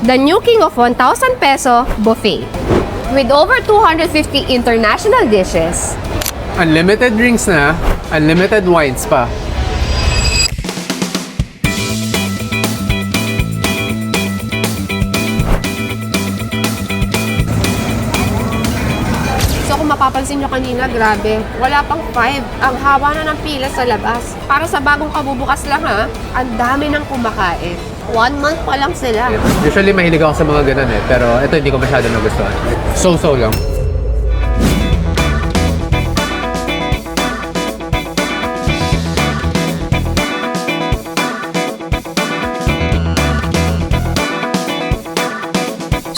the new king of 1,000 peso buffet. With over 250 international dishes. Unlimited drinks na, unlimited wines pa. So kung mapapansin nyo kanina, grabe, wala pang 5. Ang haba na ng pila sa labas. Para sa bagong kabubukas lang ha, ang dami ng kumakain. 1 month pa lang sila. Usually mahilig ako sa mga ganun eh, pero ito hindi ko masyado nagustuhan. So-so lang.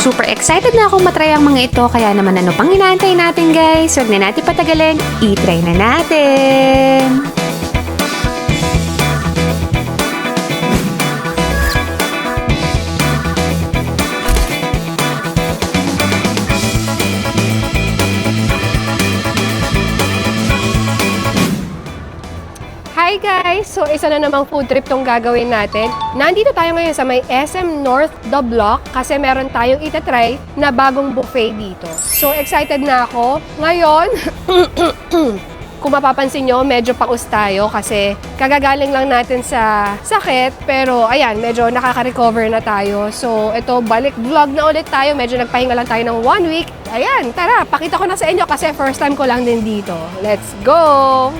Super excited na akong matry ang mga ito, kaya naman ano pang inaantay natin guys? Huwag na natin patagalin, i-try na natin! Hi guys! So isa na namang food trip tong gagawin natin. Nandito tayo ngayon sa may SM North The Block kasi meron tayong itatry na bagong buffet dito. So excited na ako. Ngayon, kung mapapansin nyo, medyo paus tayo kasi kagagaling lang natin sa sakit. Pero ayan, medyo nakaka-recover na tayo. So ito, balik vlog na ulit tayo. Medyo nagpahinga lang tayo ng 1 week. Ayan, tara, pakita ko na sa inyo kasi first time ko lang din dito. Let's go!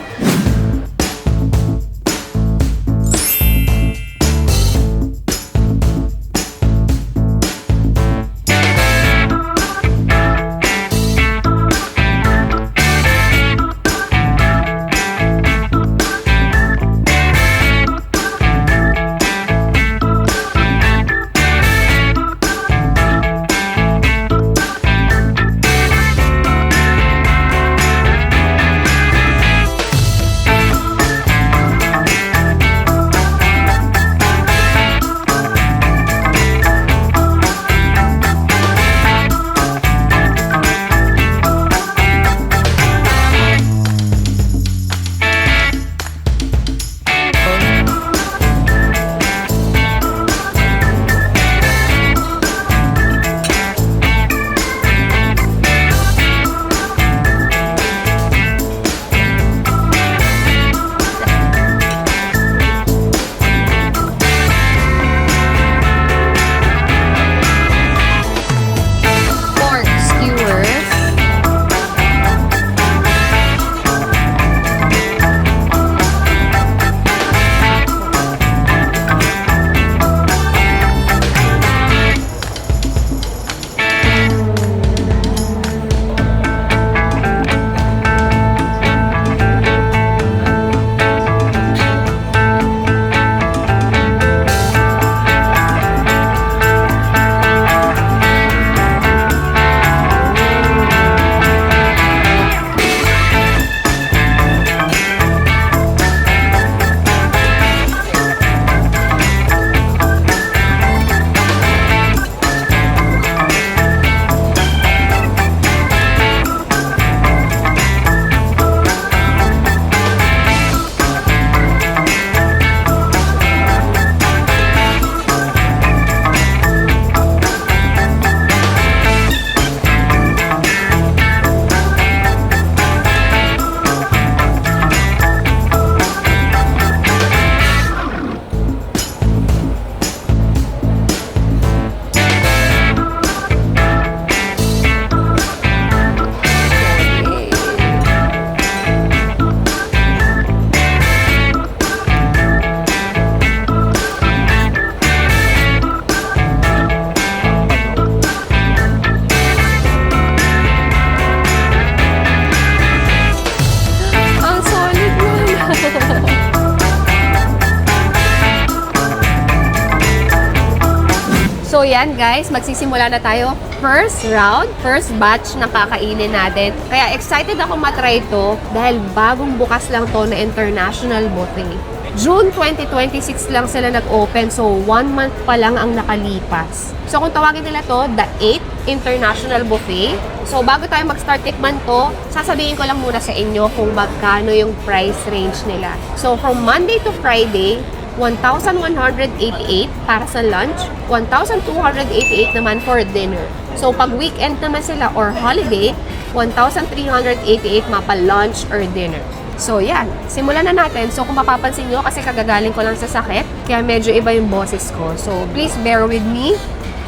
So yan guys, magsisimula na tayo. First round, first batch ng kakainin natin. Kaya excited ako matry ito dahil bagong bukas lang to na international buffet. June 2026 lang sila nag-open, so 1 month pa lang ang nakalipas. So kung tawagin nila to, the 8th International Buffet. So bago tayo mag-start tikman to, sasabihin ko lang muna sa inyo kung magkano yung price range nila. So from Monday to Friday, 1,188 para sa lunch, 1,288 naman for dinner. So, pag weekend naman sila or holiday, 1,388 mapa lunch or dinner. So, yan. Simulan na natin. So, kung mapapansin nyo, kasi kagagaling ko lang sa sakit, kaya medyo iba yung boses ko. So, please bear with me.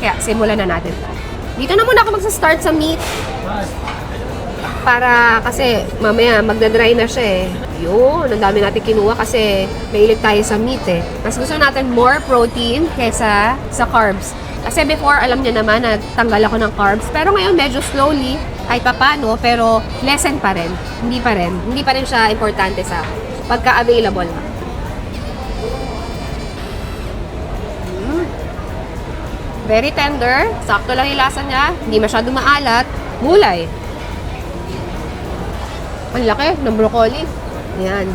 Kaya, simulan na natin. Dito na muna ako magsa-start sa meat. Para, kasi mamaya magdadry na siya eh. Yun, ang dami natin kinuha kasi mahilig tayo sa meat eh. Mas gusto natin more protein kesa sa carbs. Kasi before, alam niya naman na tanggal ako ng carbs. Pero ngayon, medyo slowly, kahit papano, pero lessen pa rin. Hindi pa rin. Hindi pa rin siya importante sa pagka-available na. Very tender. Sakto lang yung lasa niya. Hindi masyado maalat. Gulay. Ang laki ng broccoli. Ayan.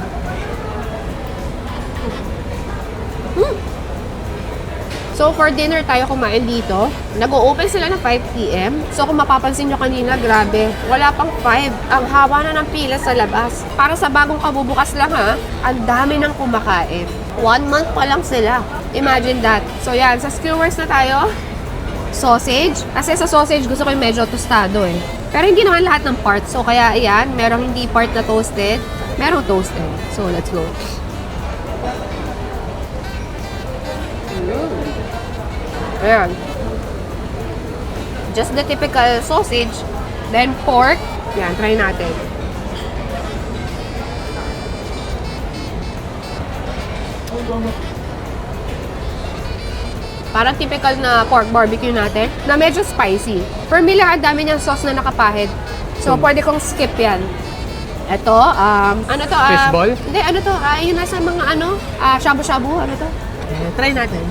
So, for dinner tayo kumain dito. Nag-o-open sila ng 5 p.m. So, kung mapapansin nyo kanina, grabe. Wala pang 5. Ang haba na ng pila sa labas. Para sa bagong kabubukas lang ha, ang dami ng kumakain. 1 month pa lang sila. Imagine that. So, yan. Sa skewers na tayo. Sausage. Kasi sa sausage, gusto ko yung medyo tostado eh. Pero hindi naman lahat ng parts. So, kaya ayan, merong hindi part na toasted. Merong toasted. So, let's go. Ayan. Just the typical sausage. Then pork. Yan, try natin. Parang typical na pork barbecue natin na medyo spicy. For me lang, ang dami niyang sauce na nakapahid. So, pwede kong skip yan. Ito, ano to? Fishball? Hindi, ano to? Yun nasa mga shabu-shabu. Ano to? Try natin.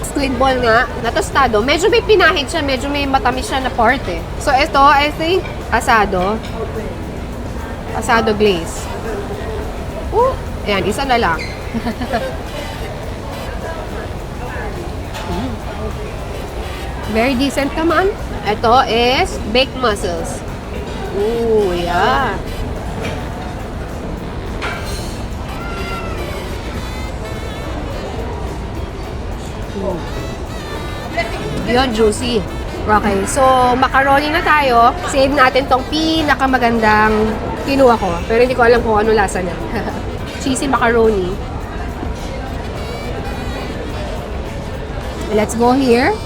Squid ball nga, na tostado. Medyo may pinahid siya, medyo may matamis siya na part eh. So, ito, I think, asado. Asado glaze. Ayan, isa na lang. Very decent naman. Ito is baked mussels. Ooh, yeah. Yun, juicy. Okay, so macaroni na tayo. Save natin tong pinakamagandang kinuha ko. Pero hindi ko alam kung ano lasa niya. Cheesy macaroni. Let's go here.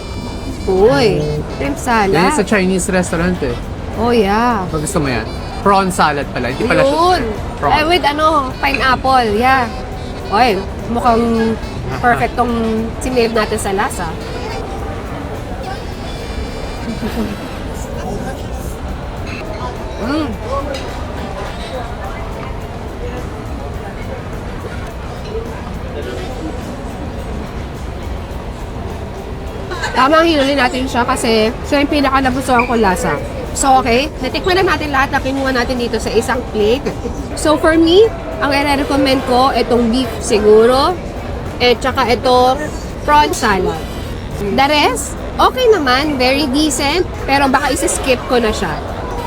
Uy, shrimp salad. Yan sa Chinese restaurant eh. Oh, yeah. Pag gusto mo yan. Prawn salad pala. Hindi pala siya. Yun. Prawn. With pineapple. Yeah. Oy, mukhang perfect tong sinave natin sa lasa. Tamang hinuli natin siya kasi siya yung pinaka-nagustuhan ko lasa. So, okay, natikman na natin lahat na kinuha natin dito sa isang plate. So, for me, ang i-recommend ko, itong beef siguro, tsaka ito, prawn salad. The rest, okay naman, very decent, pero baka isi-skip ko na siya.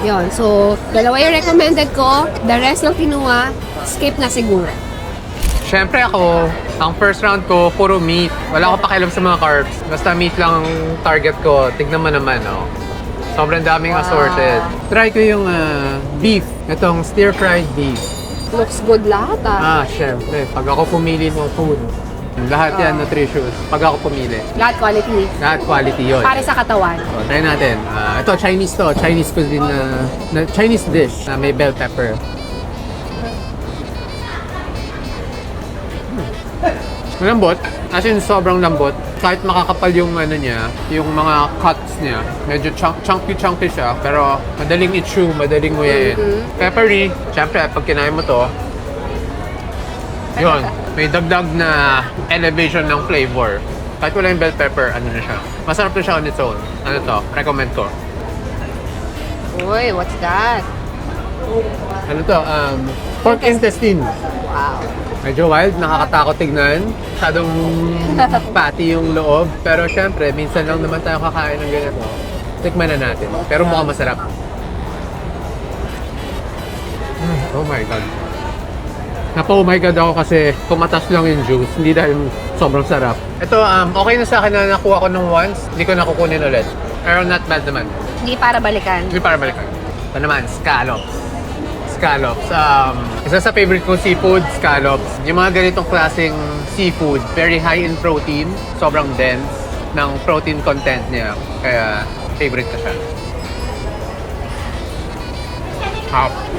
Yun, so, dalawa yung recommended ko, the rest ng kinuha, skip na siguro. Siyempre ako, ang first round ko, puro meat. Wala akong pakialam sa mga carbs. Basta meat lang ang target ko. Tignan mo naman, oh. Sobrang daming assorted. Try ko yung beef. Itong stir-fried beef. Looks good lahat Siyempre. Pag ako pumili ng food, lahat yan nutritious. Pag ako pumili. Lahat quality. Lahat quality yun. Para sa katawan. So, try natin. Ito, Chinese to. Chinese cuisine na Chinese dish na may bell pepper. Malambot. As in, sobrang lambot. Kahit makakapal yung ano niya, yung mga cuts niya, medyo chunky siya, pero madaling i-chew, madaling nguyain. Peppery. Siyempre, pag kinain mo to, yun, may dagdag na elevation ng flavor. Kahit wala yung bell pepper, ano na siya. Masarap na siya on its own. Ano to? Recommend ko. Uy, what's that? Ano to? Pork intestine. Wow. Medyo wild, nakakatakot tignan. Masyadong patty yung loob. Pero syempre, minsan lang naman tayo kakain ng ganito. Tikman na natin. Pero mukhang masarap. Oh my God. Oh my God ako kasi tumatas lang yung juice. Hindi dahil sobrang sarap. Ito, okay na sa akin na nakuha ko nung once. Hindi ko nakukunin ulit. Pero not bad naman. Hindi para balikan. Hindi para balikan. Ito naman, scallops. Scallops. Isa sa favorite kong seafood, scallops. Yung mga ganitong klaseng seafood, very high in protein. Sobrang dense ng protein content niya. Kaya favorite ko siya.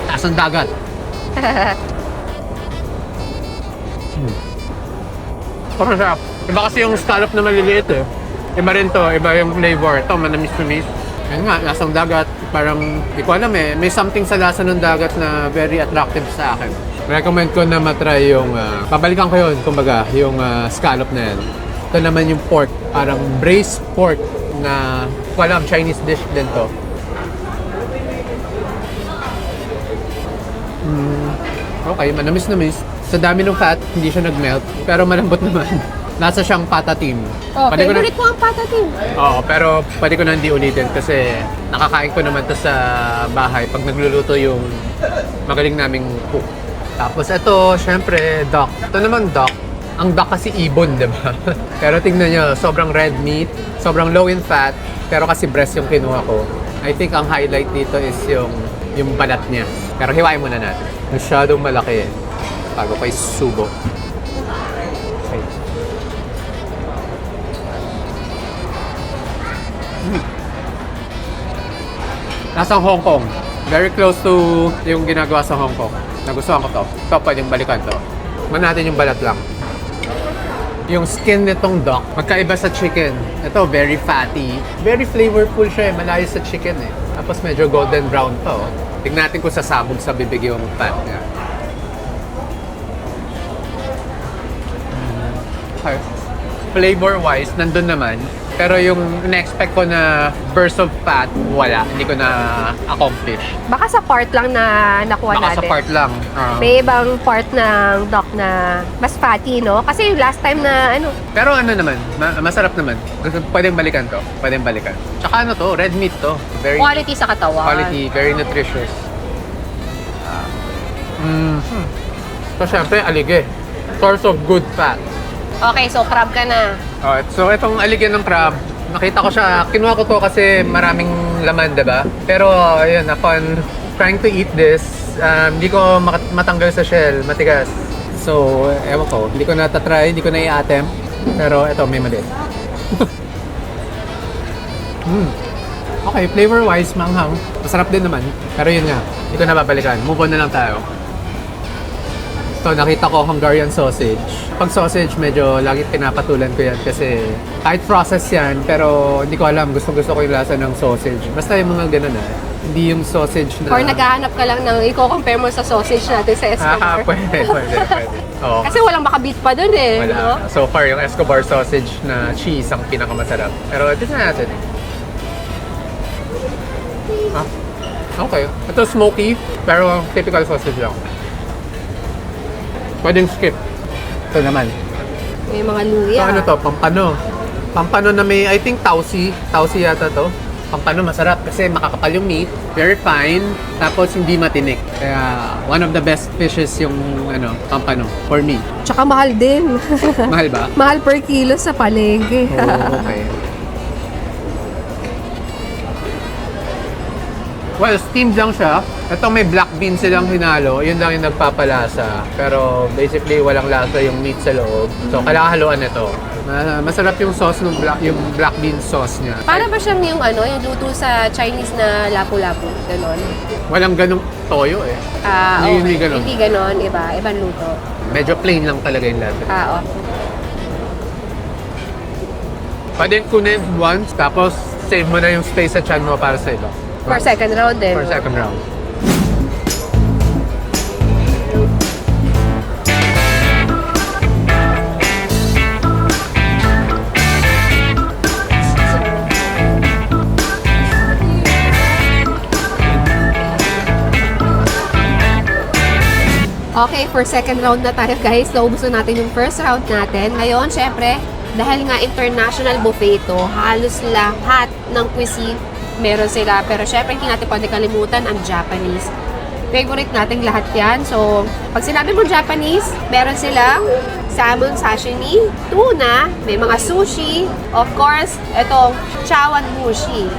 Taas ng dagat. Sobrang sarap. Iba kasi yung scallop na maliliit eh. Iba rin to, iba yung flavor. Ito, manamis-namis. Ayun nga, lasang dagat. Parang, di ko alam eh. May something sa lasa ng dagat na very attractive sa akin. Recommend ko na matry yung, babalikan ko yun, kumbaga, yung scallop na yan. Ito naman yung pork. Parang braised pork na, ko alam, Chinese dish din to. Okay, manamis-namis. Sa dami ng fat, hindi siya nag-melt. Pero malambot naman. Nasa siyang patatim. Oh, favorite ko ang patatim. Oo, pero pwede ko na hindi ulitin kasi nakakain ko naman to sa bahay pag nagluluto yung magaling naming cook. Tapos ito, syempre, duck. Ito naman duck. Ang duck kasi ibon, di ba? Pero tingnan nyo, sobrang red meat, sobrang low in fat, pero kasi breast yung kinuha ko. I think ang highlight dito is yung balat niya. Pero hiwain muna natin. Masyadong malaki eh. Bago ko isubo. Okay. Nasa Hong Kong. Very close to yung ginagawa sa Hong Kong. Nagustuhan ko to. Ito, pwedeng balikan to. Man natin yung balat lang. Yung skin nitong duck, magkaiba sa chicken. Ito, very fatty. Very flavorful siya eh. Malayo sa chicken eh. Tapos medyo golden brown pa oh. Tignan natin kung sasabog sa bibig yung fat niya. Okay. Flavor-wise, nandun naman. Pero yung in-expect ko na burst of fat, wala. Hindi ko na-accomplish. Baka sa part lang na nakuha Baka natin. sa part lang. May ibang part ng duck na mas fatty, no? Kasi yung last time na, Pero ano naman, masarap naman. Pwedeng balikan to. Pwedeng balikan. Tsaka ano to, red meat to. Very quality sa katawan. quality, very nutritious. So, syempre, alige. Source of good fat. Okay, so crab ka na. So, itong aligyan ng crab, nakita ko siya, kinuha ko to kasi maraming laman, diba? Pero, ayun, upon trying to eat this, hindi ko matanggal sa shell, matigas. So, ewan ko, hindi ko natatry, hindi ko na i-attempt. Pero, ito, may mali. Okay, flavor-wise, manghang. Masarap din naman. Pero yun nga, hindi ko na babalikan. Move on na lang tayo. So, nakita ko Hungarian sausage. Pag sausage, medyo lagi pinapatulan ko yan kasi kahit process yan, pero hindi ko alam, gustong-gusto ko yung lasa ng sausage. Basta yung mga ganun hindi yung sausage na... Or naghahanap ka lang ng i-compare mo sa sausage natin sa Escobar. Pwede. Oo. Kasi walang makabit pa dun eh. Wala. No? So far, yung Escobar sausage na cheese ang pinakamasarap. Pero ito na natin. Okay. Ito smoky, pero typical sausage lang. Pwedeng skip. Ito naman. May mga luya. So ano to? Pampano. Pampano na may, I think, tausi. Tausi yata to. Pampano masarap kasi makakapal yung meat. Very fine. Tapos hindi matinik. Kaya one of the best fishes yung pampano for me. Tsaka mahal din. Mahal ba? Mahal per kilo sa palengke. Oh, okay. Well, steamed lang siya. Ito may black beans silang hinalo. Yun lang yung nagpapalasa. Pero basically, walang lasa yung meat sa loob. So, kailangan haluan ito. Masarap yung sauce ng yung black bean sauce niya. Para ba siyang yung yung luto sa Chinese na lapu-lapu? Ganon. Walang ganong toyo eh. Hindi ganon. Hindi ganon. Ibang luto. Medyo plain lang talaga yung lasa. Okay. Pwede kunin once, tapos save mo na yung space sa chan mo para sa iba. For second round din. For second round. Okay, for second round na tayo guys. Naubos na natin yung first round natin. Ngayon, syempre, dahil nga international buffet ito, halos lahat ng cuisine meron sila. Pero syempre, hindi natin pwede kalimutan ang Japanese. Favorite nating lahat yan. So, pag sinabi mo Japanese, meron silang salmon sashimi, tuna, may mga sushi, of course, itong chawanmushi.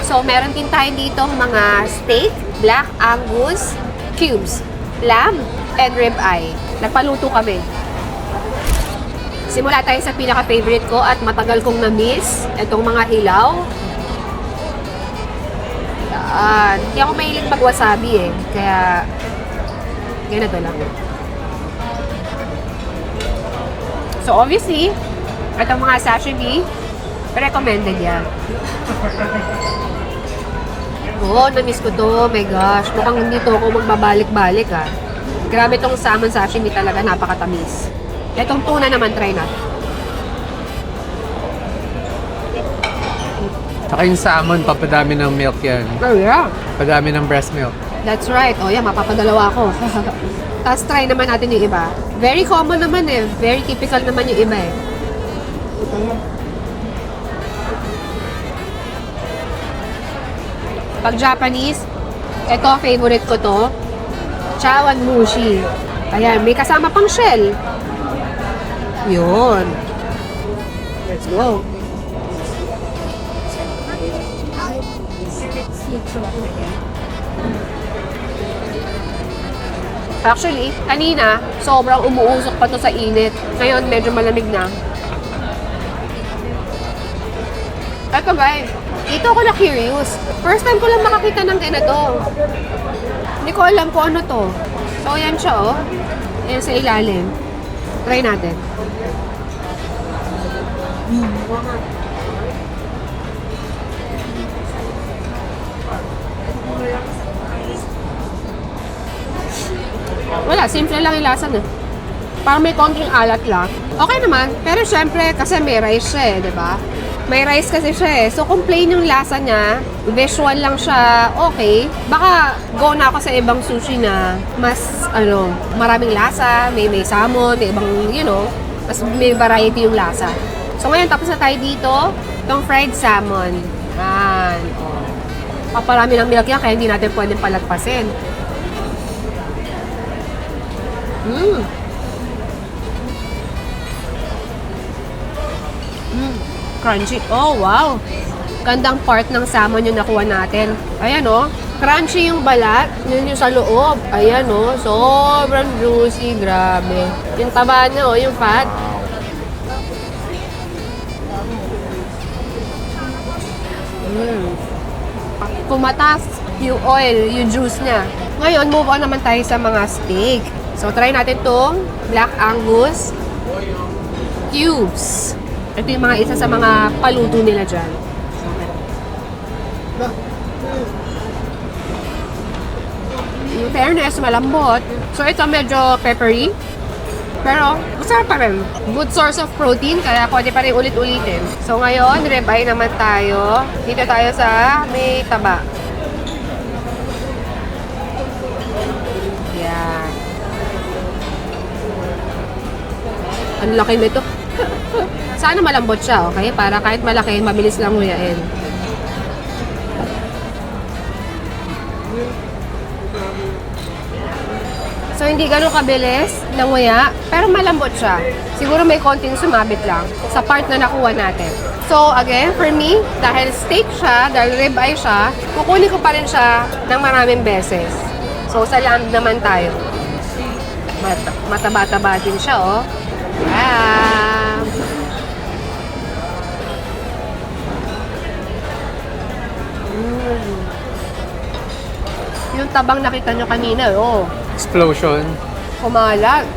So, meron din tayo dito mga steak, black angus, cubes, lamb, and ribeye. Nagpaluto kami. Simula tayo sa pinaka-favorite ko at matagal kong na-miss, itong mga hilaw. Yan. Hindi ako mahilig mag-wasabi eh. Kaya, ganito lang. So, obviously, itong mga sashimi, recommended yan. Oo, na-miss ko to. Oh my gosh. Mukhang hindi to ako magbabalik-balik ah. Grabe tong salmon sashimi talaga. Napakatamis. Itong tuna naman, try na. Tsaka yung salmon, papadami ng milk yan. Oh yeah. Padami ng breast milk. That's right. Oh yeah, mapapadalawa ako. Tapos try naman natin yung iba. Very common naman eh. Very typical naman yung iba eh. Pag Japanese, ito favorite ko to. Chawanmushi. Ayan, may kasama pang shell. Yun. Let's go. Actually, kanina, sobrang umuusok pa to sa init. Ngayon, medyo malamig na. Eto guys, dito ako na-curious. First time ko lang makakita ng ganito. Hindi ko alam kung ano to. So, yan siya oh. Yan sa ilalim. Try natin. Wala, simple lang yung lasa na. Parang may konting alat lang. Okay naman, pero syempre, kasi may rice siya eh, di ba? May rice kasi siya eh. So, kung plain yung lasa niya, visual lang siya, okay. Baka go na ako sa ibang sushi na mas, maraming lasa, may salmon, may ibang, mas may variety yung lasa. So, ngayon, tapos na tayo dito, itong fried salmon. Yan. Paparami ng milk yan, kaya hindi natin pwedeng palagpasin. Crunchy. Oh, wow. Gandang part ng salmon yung nakuha natin. Ayan, oh. Crunchy yung balat. Yun yung sa loob. Ayan, oh. Sobrang juicy. Grabe. Yung taba na, oh. Yung fat. Pumatas yung oil, yung juice niya. Ngayon, move on naman tayo sa mga steak. So, try natin tong Black Angus cubes. Ito yung mga isa sa mga paluto nila dyan. In fairness, malambot. So, ito medyo peppery. Pero, masarap pa rin. Good source of protein, kaya pwede pa rin ulit-ulitin. So, ngayon, ribeye naman tayo. Dito tayo sa may taba. Yan. Ang laki nito. Sana malambot siya, okay? Para kahit malaki, mabilis lang nguyain. So, hindi ganun kabilis na nguya, pero malambot siya. Siguro may konting sumabit lang sa part na nakuha natin. So, again, for me, dahil steak siya, dahil ribeye siya, kukunin ko pa rin siya ng maraming beses. So, sa lamb naman tayo. Mataba-taba din siya, oh. Lamb. Yung tabang nakita nyo kanina, oh. Explosion. Kumalat.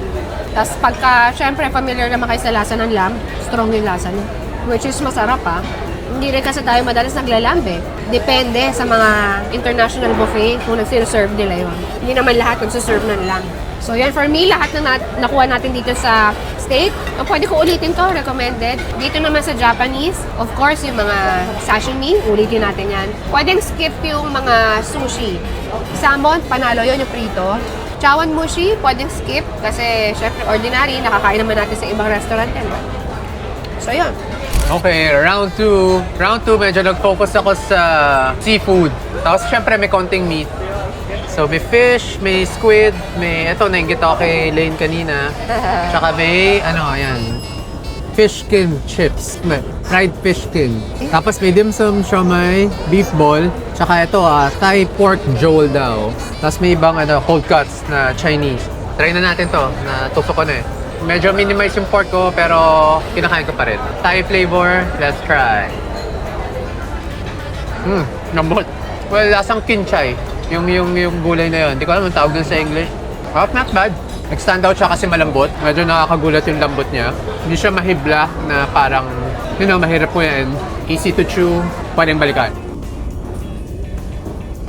Tapos pagka, syempre, familiar naman kayo sa lasa ng lamb, strong yung lasa niya. Which is masarap, ah. Hindi rin kasi tayo madalas naglalamb, eh. Depende sa mga international buffet kung nagsiserve nila yun. Hindi naman lahat nagsiserve ng lamb. So, yan, for me, lahat na nakuha natin dito sa steak, pwede ko ulitin to, recommended. Dito naman sa Japanese, of course, yung mga sashimi, ulitin natin yan. Pwedeng skip yung mga sushi. Salmon, panalo yun, yung prito. Chawanmushi, pwedeng skip kasi syempre ordinary, nakakain naman natin sa ibang restaurant yan. So, yun. Okay, round 2. Round 2, medyo nag-focus ako sa seafood. Tapos syempre may konting meat. So may fish, may squid, may ito nainggit ako kay Lane kanina. Tsaka may ayan. Fish skin chips. Fried fish skin. Tapos may dim sum, siomai, beef ball. Tsaka ito Thai pork jol daw. Tapos may ibang cold cuts na Chinese. Try na natin to. Natusok ko na eh. Medyo minimize yung pork ko pero kinakain ko pa rin. Thai flavor, let's try. Lambot. Well, lasang kinchay. Yung gulay na yun. Hindi ko alam ang tawag dun sa English. Not bad. Nag-stand out siya kasi malambot. Medyo nakakagulat yung lambot niya. Hindi siya mahibla na parang, mahirap po yan. Easy to chew. Pwedeng balikan.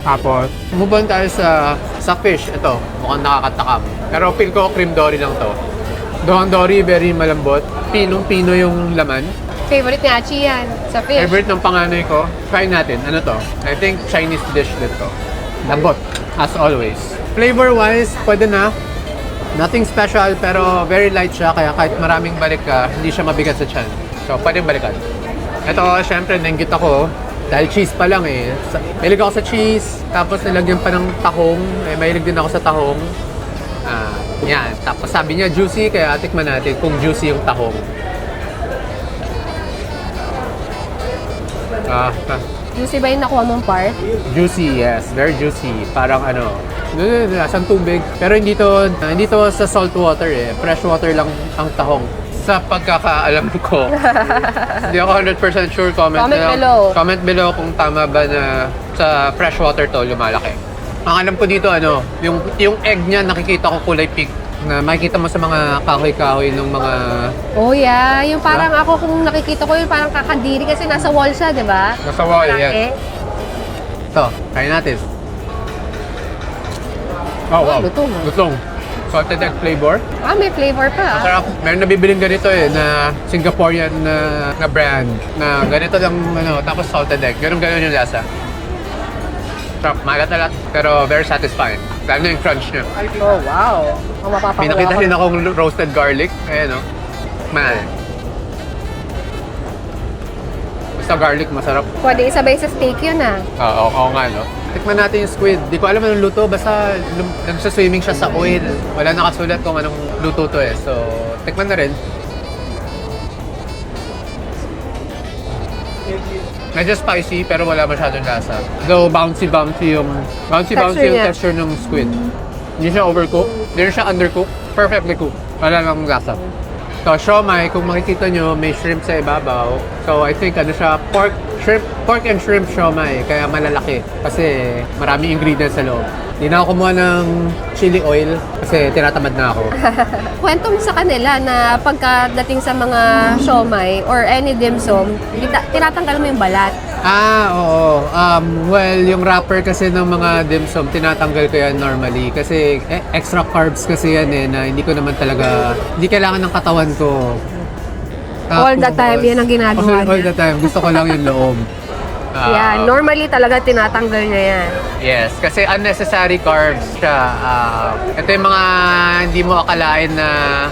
Tapos, move on tayo sa fish. Ito, mukhang nakakatakam. Pero feel ko cream dory lang to. Dohang dory, very malambot. Pinong-pino yung laman. Favorite ni Achi yan sa fish. Favorite ng panganay ko. Try natin. Ano to? I think Chinese dish din to. Lambot. As always. Flavor-wise, pwede na. Nothing special, pero very light siya. Kaya kahit maraming balik ka, hindi siya mabigat sa tiyan. So, pwedeng balikan. Ito, syempre, nanggit ako. Dahil cheese pa lang eh. Mahilig ako sa cheese. Tapos nilagyan pa ng tahong. Mahilig din ako sa tahong. Yan. Tapos sabi niya juicy, kaya tikman natin kung juicy yung tahong. Juicy ba yung nakuha mong part? Juicy, yes. Very juicy. Parang lasang tubig. Pero hindi to sa salt water eh. Fresh water lang ang tahong. Sa pagkakaalam ko. Hindi ako 100% sure. Comment below. Comment below kung tama ba na sa fresh water to lumalaki. Ang alam ko dito, yung egg niya nakikita ko kulay pink na makikita mo sa mga kahoy-kahoy ng mga... Oh yeah, yung parang ako kung nakikita ko yung parang kakadiri kasi nasa wall siya, di ba? Nasa wall, Parang yes. Ito, try natin. Oh, wow. Lutong. Lutong. Salted egg flavor. May flavor pa. Masarap. Meron nabibiling ganito na Singaporean na brand na ganito lang tapos salted egg. Ganun yung lasa. Sarap, malat na lahat, pero very satisfying. Lalo na yung crunch niya. Oh, wow. May nakita rin akong roasted garlic. Ayan, man. Basta garlic, masarap. Pwede isabay sa steak yun Oo nga, no? Tikman natin yung squid. Di ko alam anong luto, basta nagsaswimming siya sa oil. Wala nakasulat kung anong luto to eh. So, tikman na rin. Medyo spicy pero wala masyadong lasa. Though bouncy yung texture ng squid. Hindi siya overcooked, hindi siya undercooked, perfectly cooked. Wala lang lasa. So, siomai, kung makikita nyo, may shrimp sa ibabaw. So, I think siya, pork and shrimp siomai, kaya malalaki. Kasi maraming ingredients sa loob. Hindi na ako kumuha ng chili oil kasi tinatamad na ako. Kwento mo sa kanila na pagkadating sa mga siomai or any dim sum, tinatanggal mo yung balat. Oo. Well, yung wrapper kasi ng mga dim sum, tinatanggal ko yan normally. Kasi extra carbs kasi yan na hindi ko naman talaga, hindi kailangan ng katawan ko. All the time, yan ang ginagawa All niya. the time. Gusto ko lang yung loob. Yeah, normally talaga tinatanggal niya yan. Yes, kasi unnecessary carbs siya. Ito yung mga hindi mo akalain na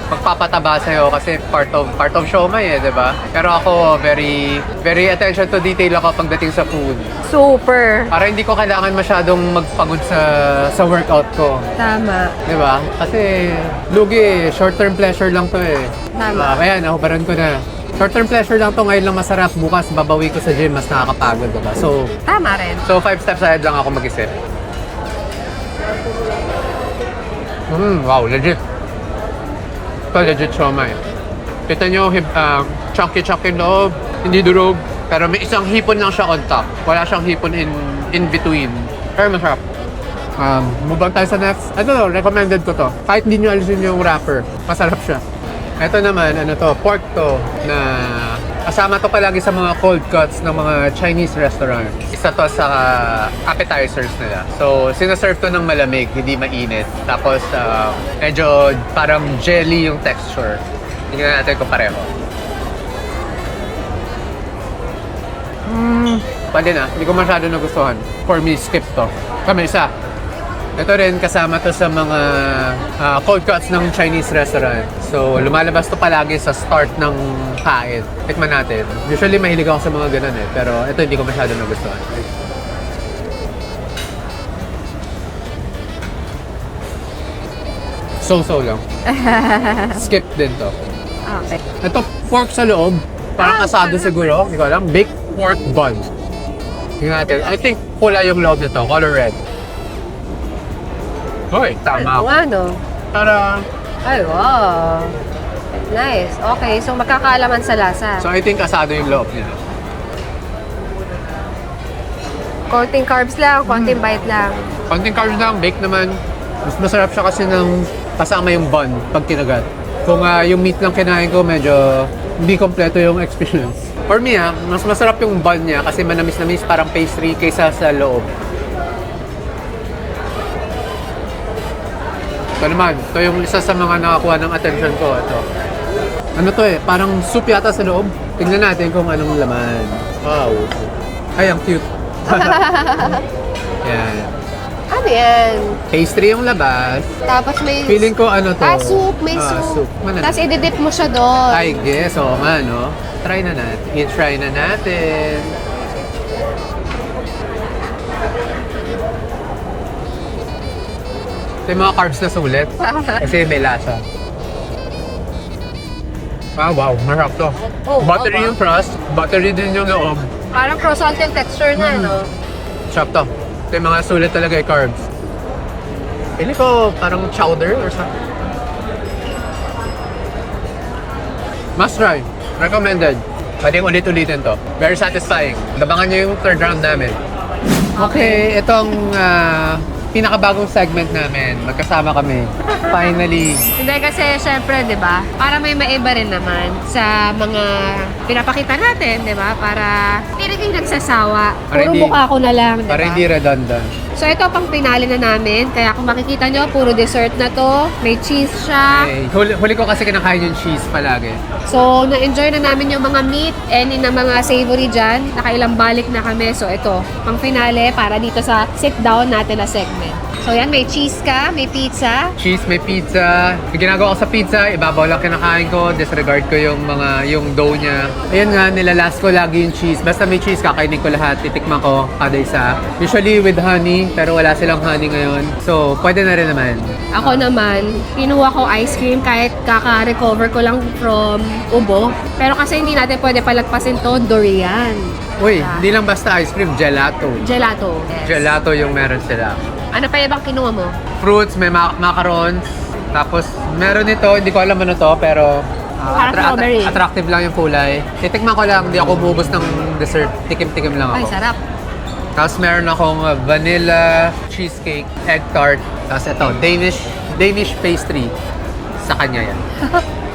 magpapataba sa'yo kasi part of siomai di ba? Pero ako, very very attention to detail ako pagdating sa food. Super. Para hindi ko kailangan masyadong magpagod sa workout ko. Tama. Di ba? Kasi lugi, short-term pleasure lang to eh. Tama. Ayan, nahubaran ko na. Short-term pleasure lang to, ngayon lang masarap. Bukas, babawi ko sa gym, mas nakakapagod, diba? Tama rin. So 5 steps ahead lang ako mag-isip. Wow, legit. Ito, legit siomai. Kita nyo, chunky loob, hindi durog. Pero may isang hipon lang siya on top. Wala siyang hipon in between. Pero masarap. Move on tayo sa next. Recommended ko to. Kahit hindi nyo alisin yung wrapper, masarap siya. Ito naman, pork to na kasama to palagi sa mga cold cuts ng mga Chinese restaurant. Isa to sa appetizers nila. So, sinaserve to ng malamig, hindi mainit. Tapos, medyo parang jelly yung texture. Tingnan natin kung pareho. Pwede na, hindi ko masyado nagustuhan. For me, skip to. Kami isa. Ito rin, kasama to sa mga cold cuts ng Chinese restaurant. So, lumalabas to palagi sa start ng kain. Tikman natin. Usually, mahilig ako sa mga ganun eh. Pero ito, hindi ko masyado nagustuhan. So-so lang. Skip din to. Okay. Ito, pork sa loob. Parang asado siguro. Hindi ko alam. Baked pork bun. Tingnan natin. I think pula yung loob nito. Color red. Hoy, tama ako. Ano? Tara. Ay, wow. Nice. Okay, so magkakaalaman sa lasa. So I think asado yung loob nila. Konting carbs lang, konting bite lang. Konting carbs lang, baked naman. Mas masarap siya kasi ng kasama yung bun pag kinagat. Kung yung meat lang kinain ko, medyo hindi kompleto yung experience. For me, mas masarap yung bun niya kasi manamis-namis parang pastry kaysa sa loob. Ito naman, ito yung isa sa mga nakakuha ng attention ko. Ito. Ano to parang soup yata sa loob. Tingnan natin kung anong laman. Wow. Ay, ang cute. Yan. Ano yan? Pastry yung labas. Tapos may... Feeling ko ano to? soup. May soup. Soup. Ano Tapos na? ididip mo siya doon. I guess, oo nga, no? Try na natin. I-try na natin. Ito yung mga carbs na sulit. Kasi may lasa. Wow, marap to. Oh, Buttery yung crust, buttery din yung loob. Parang croissant yung texture na, no? Sarap to. Ito yung mga sulit talaga yung carbs. Pili ko parang chowder or something. Must try. Recommended. Pwedeng ulit-ulitin to. Very satisfying. Labangan nyo yung third round namin. Okay, itong pinakabagong segment namin. Magkasama kami. Finally. Hindi kasi, syempre, di ba? Para may maiba rin naman sa mga pinapakita natin, di ba? Para hindi rin nagsasawa. Para Puro hindi- mukha ko na lang, di Para ba? hindi redundant. So, ito pang pinali na namin. Kaya kung makikita nyo, puro dessert na to. May cheese siya. Okay. Huli ko kasi kinakain yung cheese palagi. So, na-enjoy na namin yung mga meat, any na mga savory dyan. Nakailang balik na kami. So, ito, pang finale para dito sa sit-down natin na segment. So, yan, may cheese ka, may pizza. Cheese, may pizza. Yung ginagawa ko sa pizza, ibabaw lang kinakain ko. Disregard ko yung dough niya. Ayun nga, nilalast ko lagi yung cheese. Basta may cheese, kakainin ko lahat. Titikman ko kada isa. Usually with honey, pero wala silang honey ngayon. So, pwede na rin naman. Ako naman, kinuha ko ice cream kahit kaka-recover ko lang from ubo. Pero kasi hindi natin pwede palagpasin to, durian. Uy, hindi lang basta ice cream, gelato. Gelato. Yes. Gelato yung meron sila. Ano pa ibang kinuha mo? Fruits, may macarons. Tapos, meron ito, hindi ko alam ano to, pero Parang strawberry. attractive lang yung kulay. Titikman ko lang, hindi ako bubos ng dessert. Tikim-tikim lang Ay, ako. sarap. Tapos meron akong vanilla cheesecake, egg tart. Tapos ito, Danish pastry. Sa kanya yan.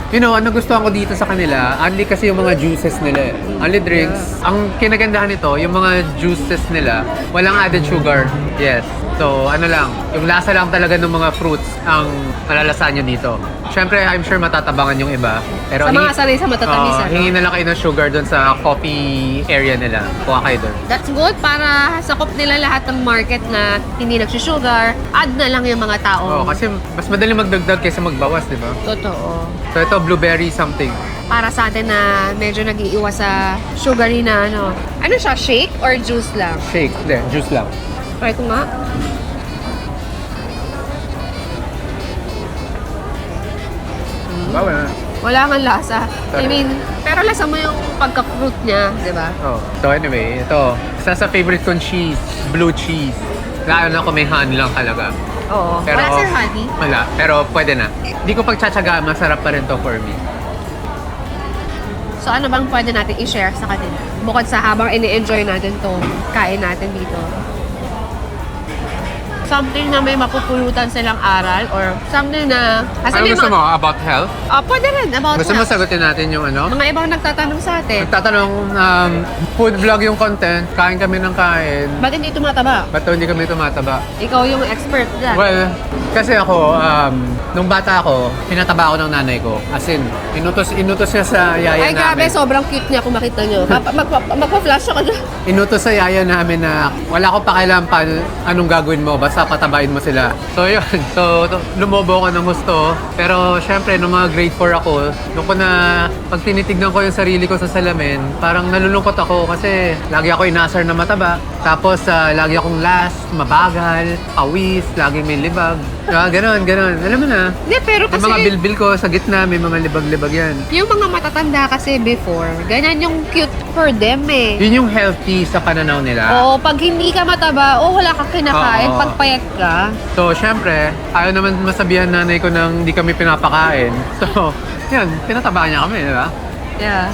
You know, ano gustuhan ko dito sa kanila, only kasi yung mga juices nila eh. Only drinks. Ang kinagandahan nito, yung mga juices nila, walang added sugar. Yes. So, ano lang, yung lasa lang talaga ng mga fruits ang malalasahan nyo dito. Siyempre, I'm sure matatabangan yung iba. Pero Sa mga sanay sa matatamis, ano? hingi na lang kayo ng sugar doon sa coffee area nila. Kuha kayo doon. That's good para sakop nila lahat ng market na hindi nagsusugar. Add na lang yung mga tao. Oo, kasi mas madali magdagdag kaysa magbawas, di ba? Totoo. So, ito, blueberry something. Para sa atin na medyo nag-iiwas sa sugary na ano. Ano siya? Shake or juice lang? Shake. Hindi, juice lang. Try ko nga. Bawa na. Wala kang lasa. I mean, pero lasa mo yung pagka-fruit niya, di ba? Oh. So anyway, ito. Isa sa favorite kong cheese, blue cheese. Lalo na kung may honey lang talaga. Oo. Wala sir honey? Wala, pero pwede na. Hindi ko pagtsatsaga, masarap pa rin to for me. So ano bang pwede natin i-share sa kanila? Bukod sa habang ini-enjoy natin to, kain natin dito. Something na may mapupulutan silang aral or something na... Kasi Ano may gusto mga- mo? About health? Pwede rin, about Gusto mo health. sagutin natin yung ano? Mga ibang nagtatanong sa atin, Nagtatanong, food vlog yung content, kain kami ng kain. ba't hindi tumataba? Ba't hindi kami tumataba? Ikaw yung expert dyan. Well, kasi ako, nung bata ako, pinataba ako ng nanay ko. As in, inutos niya sa yaya Ay, grabe, namin. sobrang cute niya kung makita nyo. Magpa-flash ako dyan. Inutos sa yaya namin na wala akong pakialam pa anong gagawin mo, basta patabain mo sila. So yun, so lumobo ako ng gusto. Pero syempre, nung mga grade 4 ako, nung ko na, pag tinitignan ko yung sarili ko sa salamin, parang nalulungkot ako kasi lagi ako inasar na mataba. Tapos, lagi akong last, mabagal, pawis, lagi may libag. Ganon. Alam mo na. Hindi, pero Yung kasi mga bilbil ko sa gitna, may mga libag-libag yan. yung mga matatanda kasi before, ganyan yung cute for them eh. Yun yung healthy sa pananaw nila. Oo, pag hindi ka mataba, wala kang kinakain, Oo. pag payat ka. So, syempre, ayaw naman masabihan nanay ko nang hindi kami pinapakain. So, yan, pinataba niya kami, di ba? Yeah.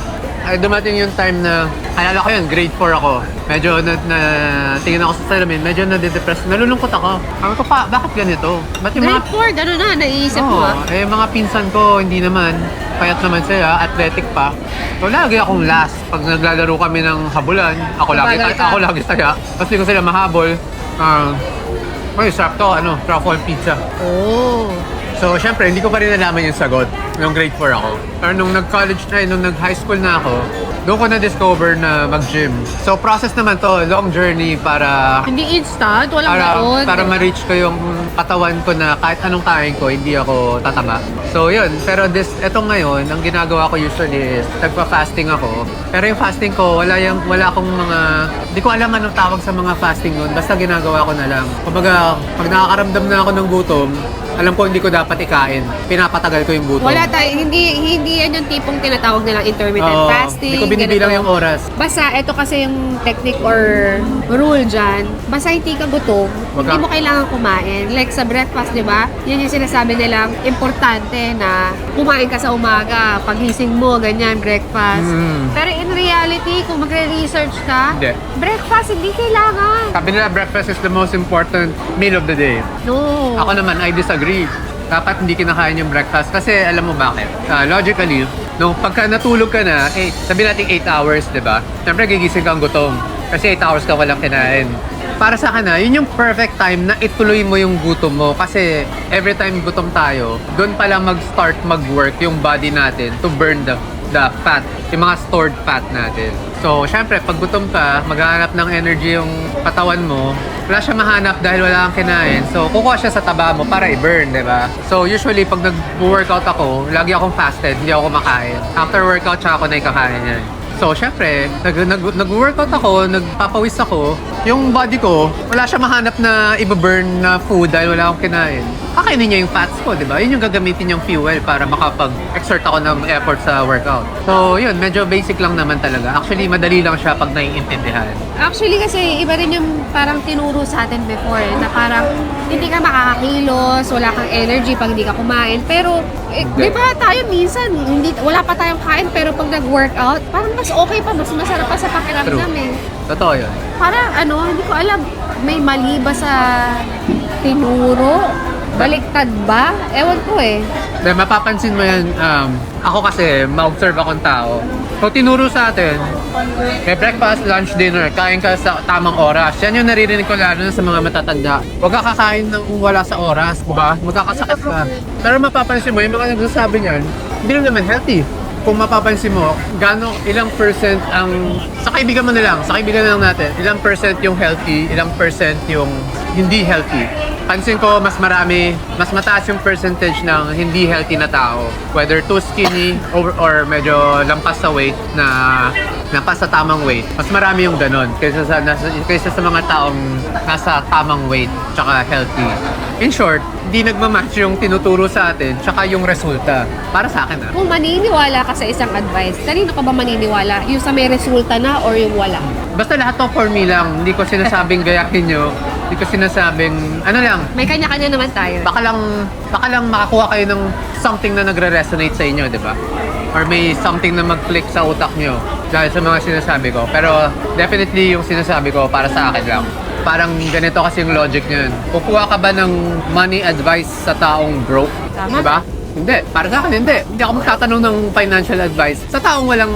Ay, dumating yung time na, alala ko yun, grade 4 ako. Medyo tingin ako sa salamin, medyo nade-depress. Nalulungkot ako. Sabi ko pa, bakit ganito? Ba't yung mga... Grade 4, gano'n na, naiisip mo ah. Mga pinsan ko, hindi naman. Payat naman sila, athletic pa. So, lagi akong last. Pag naglalaro kami ng habulan, Mabagal ka. ako lagi saya. Tapos hindi ko sila mahabol. Sarap to, truffle pizza. Oh. So, syempre, hindi ko pa rin nalaman yung sagot nung grade 4 ako. Pero nung nag-college na, nung nag-high school na ako, doon ko na-discover na mag-gym. So, process naman to, long journey para Hindi instant, walang gaon. para ma-reach ko yung katawan ko na kahit anong kain ko, hindi ako tataba. So, yun. Pero eto ngayon, ang ginagawa ko usually is, nagpa-fasting ako. Pero yung fasting ko, wala akong mga, hindi ko alam anong tawag sa mga fasting nun. Basta ginagawa ko na lang. Kumbaga, pag nakakaramdam na ako ng gutom, alam ko hindi ko dapat ikain. Pinapatagal ko yung gutom. Wala tayo, hindi yan yung tipong tinatawag nilang intermittent Oo, fasting. Hindi ko binibilang ganito. yung oras. Basta, ito kasi yung technique or rule dyan. Basta hindi ka gutom, Wag hindi ka- mo kailangan kumain. Like sa breakfast, di ba? Yan yung sinasabi nilang importante na kumain ka sa umaga. Pagising mo, ganyan, breakfast. Mm. Pero in reality, kung magre-research ka, Hindi. breakfast hindi kailangan. Sabi nila, breakfast is the most important meal of the day. No. Ako naman, I disagree. Dapat hindi kinakain yung breakfast kasi alam mo bakit? Logically, nung pagka natulog ka na, sabi natin 8 hours, di ba? Siyempre, gigising kang gutom. Kasi 8 hours ka walang kinain. Para sa akin yun yung perfect time na ituloy mo yung gutom mo. Kasi every time gutom tayo, doon pala mag-start mag-work yung body natin to burn the fat, yung mga stored fat natin. So, syempre, pag gutom ka, maghahanap ng energy yung katawan mo, wala siya mahanap dahil wala kang kinain. So, kukuha siya sa taba mo para i-burn, di ba? So, usually, pag nag-workout ako, lagi akong fasted, hindi ako kumakain. After workout, tsaka ako na ikakain yan. So, syempre, nag-workout ako, nagpapawis ako, yung body ko, wala siya mahanap na i-burn na food dahil wala akong kinain. Kakainin niya yung fats ko, di ba? Yun yung gagamitin yung fuel para makapag-exert ako ng effort sa workout. So, yun, medyo basic lang naman talaga. Actually, madali lang siya pag naiintindihan. Actually kasi iba rin yung parang tinuro sa atin before na parang hindi ka makakakilos, wala kang energy pag hindi ka kumain. Pero di ba tayo minsan wala pa tayong kain pero pag nag-workout, parang mas okay pa, mas masarap pa sa pakiramdam eh. Totoo yun. Parang hindi ko alam, may mali ba sa tinuro? Baliktad ba? Ewan ko eh. Then, mapapansin mo yan, ako kasi, ma-observe akong tao. So, tinuro sa atin, may breakfast, lunch, dinner, kain ka sa tamang oras. Yan yung naririnig ko lalo na sa mga matatanda. Huwag ka kakain ng wala sa oras, diba? Magkakasakit ka. Pero mapapansin mo, yung mga nagsasabi niyan, hindi naman healthy. Kung mapapansin mo, ilang percent sa kaibigan mo na lang natin, ilang percent yung healthy, ilang percent yung hindi healthy. Pansin ko, mas mataas yung percentage ng hindi healthy na tao. Whether too skinny or medyo lampas sa weight lampas sa tamang weight. Mas marami yung ganon kaysa sa mga taong nasa tamang weight tsaka healthy. In short, hindi nagmamatch yung tinuturo sa atin tsaka yung resulta. Para sa akin Kung maniniwala ka sa isang advice, kanino ka ba maniniwala? Yung sa may resulta na or yung wala? Basta lahat to for me lang. Hindi ko sinasabing gayahin nyo. Hindi ko sinasabing, lang, May kanya-kanya naman tayo. baka lang makakuha kayo ng something na nagre-resonate sa inyo, di ba? Or may something na mag-click sa utak nyo dahil sa mga sinasabi ko. Pero definitely yung sinasabi ko para sa akin lang. Parang ganito kasi yung logic nyo. Kukuha ka ba ng money advice sa taong broke? Tama. Di ba? Hindi. Para sa akin, hindi. Hindi ako magtatanong ng financial advice sa taong walang...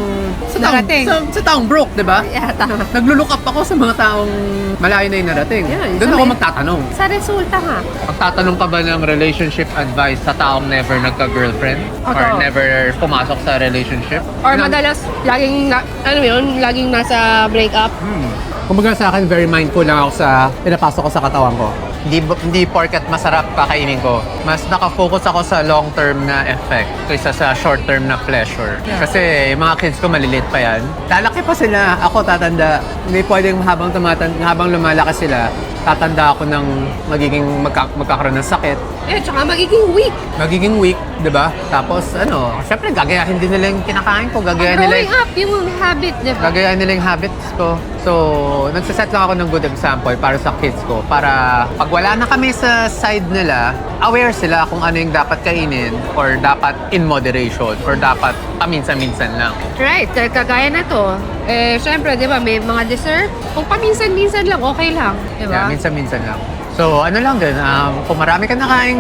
Narating. Sa taong broke, di ba? Yeah, tama. Naglulook up ako sa mga taong malayo na yung narating. Yeah, Doon ako sabi- magtatanong. Sa resulta nga. Magtatanong ka ba ng relationship advice sa taong never nagka-girlfriend? Or Oo. never pumasok sa relationship? Or Ilang- madalas, laging nasa breakup. Kumbaga sa akin, very mindful lang ako sa pinapasok ko sa katawan ko. Hindi porket masarap kakainin ko. Mas nakafocus ako sa long-term na effect kaysa sa short-term na pleasure. Kasi yung mga kids ko maliliit pa yan. Lalaki pa sila. Ako tatanda. Hindi pwedeng habang lumalaki sila, tatanda ako ng magiging magkakaroon ng sakit. Tsaka magiging weak. Magiging weak, di ba? Tapos syempre gagayahin din nila yung kinakain ko. Gagayahin nila Growing up, yung habit, di ba? Gagayahin nila yung habits ko. So, nagsaset lang ako ng good example para sa kids ko. Para pag wala na kami sa side nila, aware sila kung ano yung dapat kainin or dapat in moderation or dapat paminsan-minsan lang. Right, kagaya na to. Syempre, di ba, may mga dessert. Kung paminsan-minsan lang, okay lang. Di Yeah, ba? minsan-minsan lang. So, ano lang din, kung marami ka nakaing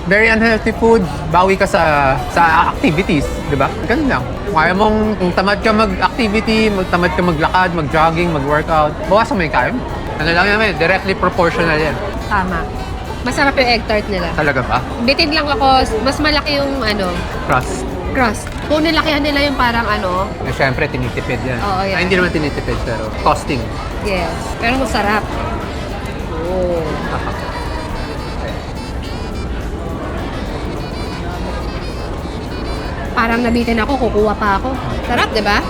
very unhealthy food, bawi ka sa activities, di ba? Ganun lang. Kung ayaw mong, kung tamad ka mag-activity, tamad ka maglakad, mag-jogging, mag-workout, bawasan mo yung kain. Ano lang yan, directly proportional yan. Tama. Masarap yung egg tart nila. Talaga ba? Bitin lang ako, mas malaki yung Trust. crust. Kung nilakihan nila yung parang Eh, syempre, tinitipid yan. Oo, yan. Ay, hindi naman tinitipid, pero costing. yes. Pero masarap. Oh. Parang nabitin ako, kukuha pa ako. Sarap, di ba?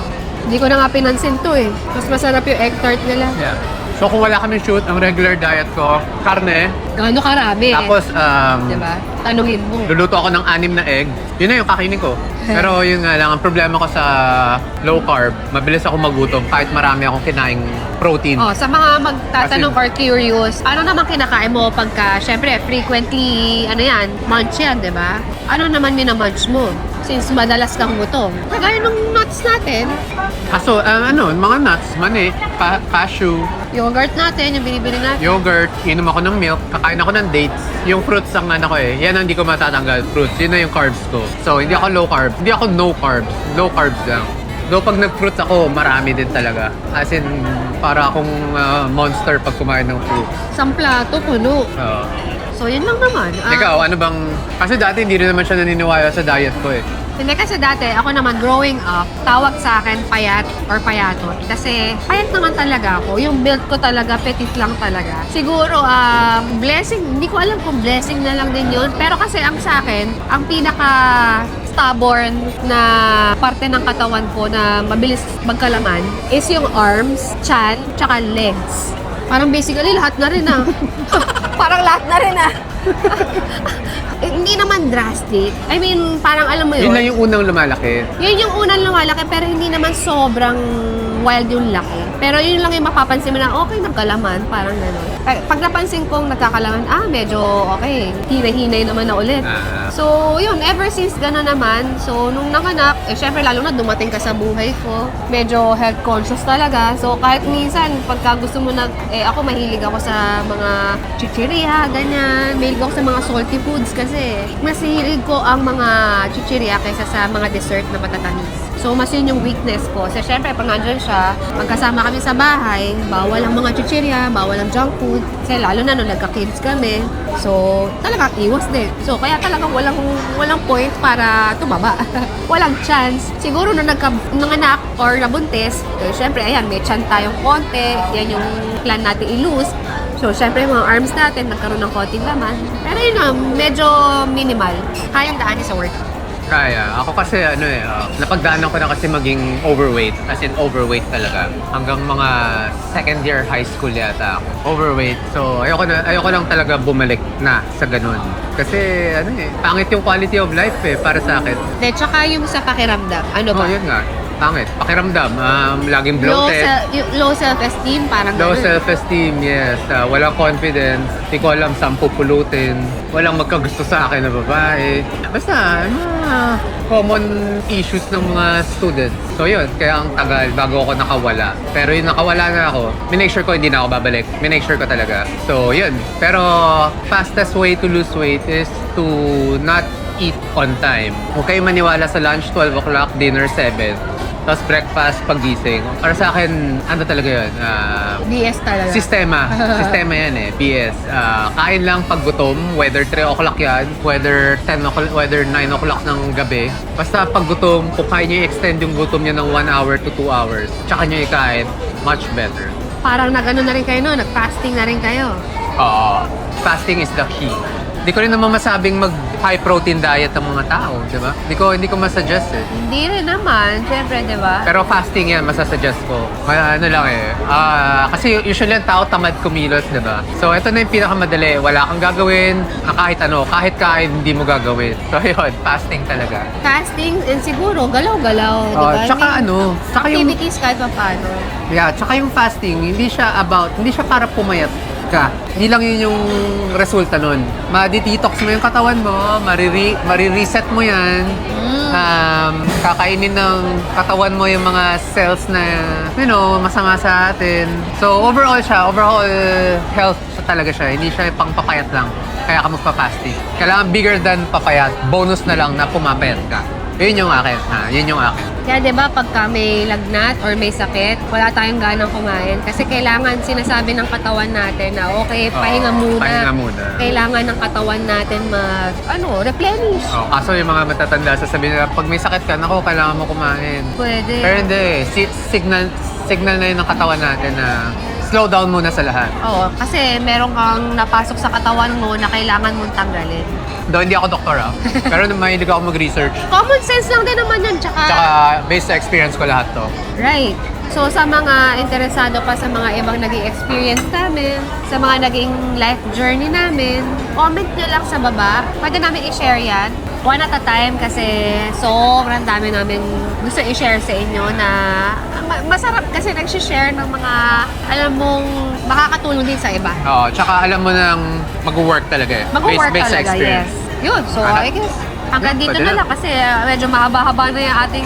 Hindi ko na nga pinansin to eh. Mas masarap yung egg tart nila. Yeah. So, kung wala kami shoot, ang regular diet ko, karne, Gaano karami tapos, di ba? Tanungin mo. luluto ako ng 6 na egg. Yun na yung kakainin ko. Pero yun nga lang, ang problema ko sa low carb, mabilis ako magutom kahit marami akong kinaing protein. Oh, sa mga magtatanong or curious, ano naman kinakain mo pagka, syempre, frequently, munch yan, di ba? Ano naman minamunch mo? Since madalas kang gutom. Kagaya ng nuts natin, So, mga nuts, mani, cashew, yogurt natin, yung binibili natin. yogurt, inom ako ng milk, kakain ako ng dates. Yung fruits ang ko yan ang hindi ko matatanggal, fruits. Yun na yung carbs ko. So, hindi ako low carb, hindi ako no carbs, low carbs lang. Though pag nag-fruits ako, marami din talaga. As in, para akong monster pag kumain ng fruits. Isang plato, puno. So, yun lang naman. Ikaw, ano bang... Kasi dati hindi rin naman siya naniniwala sa diet ko eh. Hindi kasi dati, ako naman growing up, tawag sa akin payat or payatot. Kasi payat naman talaga ako. Yung build ko talaga, petit lang talaga. Siguro, blessing, hindi ko alam kung blessing na lang din yun. Pero kasi ang sa akin, ang pinaka stubborn na parte ng katawan ko na mabilis magkalaman is yung arms, chan, tsaka legs. Parang basically lahat na rin Parang lahat na rin hindi naman drastic. I mean, parang alam mo yun. Yun lang yung unang lumalaki. Yun yung unang lumalaki pero hindi naman sobrang wild yung laki. Pero yun lang yung mapapansin mo na okay, nagkalaman. Parang gano'n. Pag napansin kong nagkakalaman, medyo okay. Hinay-hinay naman na ulit. So, yun, ever since gano'n naman. So, nung nanganak, syempre lalo na dumating ka sa buhay ko. Medyo health conscious talaga. So, kahit minsan, pagka gusto mo ako mahilig ako sa mga chichirya, ganyan. Mahilig ako sa mga salty foods kasi mas hilig ko ang mga chichirya kaysa sa mga dessert na matatamis. So, mas yun yung weakness ko. Kasi syempre, pag nandyan siya, magkasama kami sa bahay, bawal ang mga chichirya, bawal ang junk food. Kasi lalo na nung nagka-kids kami. So, talagang iwas din. So, kaya talagang walang point para tumaba. Walang chance. Siguro nung nanganak or nabuntis, syempre, ayan, may chan tayong konti. Yan yung plan natin i-lose. So, syempre, yung mga arms natin, nagkaroon ng konting laman. Pero yun na, medyo minimal. Kayang daanin sa workout. Kaya. Ako kasi napagdaanan ko na kasi maging overweight. As in overweight talaga. Hanggang mga second year high school yata ako. Overweight. So ayoko lang talaga bumalik na sa ganun. Kasi pangit yung quality of life para sa akin. De, tsaka yung sa pakiramdam. Ano ba? Yun nga. Pangit. Pakiramdam. Laging bloated. Low self-esteem, parang Low ganun. self-esteem, yes. Walang confidence. Hindi ko alam saan pupulutin. Walang magkagusto sa akin na babae. Basta, common issues ng mga students. So yun, kaya ang tagal bago ako nakawala. Pero yung nakawala na ako, minake sure ko hindi na ako babalik. Minake sure ko talaga. So yun. Pero fastest way to lose weight is to not eat on time. Huwag kayo maniwala sa lunch 12 o'clock, dinner 7. Tapos breakfast, paggising. Para sa akin, ano talaga yun? BS talaga. Sistema. Sistema yan BS. Kain lang pag gutom, whether 3 o'clock yan, whether 10 o'clock, whether 9 o'clock ng gabi. Basta pag gutom, kung kaya nyo i-extend yung gutom nyo ng 1 hour to 2 hours, tsaka nyo ikain, much better. Parang nag-ano na rin kayo, no? Nag-fasting na rin kayo. Oo. Fasting is the key. Hindi ko rin naman masabing mag-high protein diet ng mga tao, di ba? Hindi ko masasuggest eh. Hindi rin naman, syempre, di ba? Pero fasting yan, masasuggest ko. Ano lang eh. Kasi usually ang tao tamad kumilos, di ba? So ito na yung pinakamadali. Wala kang gagawin, kahit ano, kahit kain, hindi mo gagawin. So yun, fasting talaga. Fasting and siguro galaw-galaw, di ba? Tsaka tsaka yung, Activities kahit pa paano. yeah, tsaka yung fasting, hindi siya para pumayat ka. Hindi lang yun yung resulta nun. Ma-detox mo yung katawan mo, marireset mo yan. Kakainin ng katawan mo yung mga cells na, masama sa atin. So, overall health siya talaga siya. Hindi siya pangpapayat lang. Kaya ka magpa-fasting. Kailangan bigger than papayat. Bonus na lang na pumapayat ka. Yun yung akin. Yun yung akin. Kaya 'di ba pagka may lagnat or may sakit, wala tayong ganang kumain kasi kailangan sinasabi ng katawan natin na okay, pahinga muna. Pahinga muna. Kailangan ng katawan natin replenish. Kaso yung mga matatanda sasabihin nila, pag may sakit ka, naku, kailangan mo kumain. Pwede. Pero hindi. Signal na yun ng katawan natin na slow down muna sa lahat. Oo, kasi meron kang napasok sa katawan mo na kailangan mong tanggalin. Though hindi ako doktor pero mahilig ako mag-research. Common sense lang din naman yun, tsaka Based sa experience ko lahat to. right. So sa mga interesado pa sa mga ibang naging experience namin, sa mga naging life journey namin, comment nyo lang sa baba. Pwede namin i-share yan. One at a time kasi sobrang dami namin gusto i-share sa inyo na masarap kasi nag-share ng mga alam mong makakatulong din sa iba. Oo, tsaka alam mo nang mag-work talaga eh. Mag-work based sa talaga, experience. yes. Yun, so I guess hanggang dito Pwede na lang kasi medyo mahaba-haba na yung ating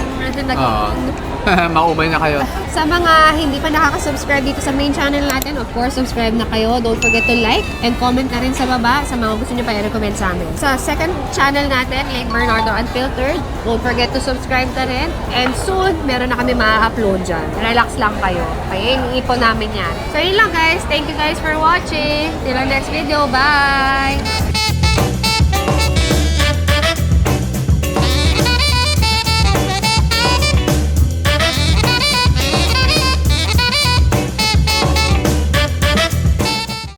Maumay na kayo. Sa mga hindi pa nakaka-subscribe dito sa main channel natin, of course, subscribe na kayo. Don't forget to like and comment na rin sa baba sa mga gusto nyo pa i-recommend sa amin. Sa second channel natin, Lake Bernardo Unfiltered, don't forget to subscribe na rin. And soon, meron na kami ma-upload dyan. Relax lang kayo. Kaya ipon namin yan. So yun lang guys. Thank you guys for watching. Till our next video. Bye!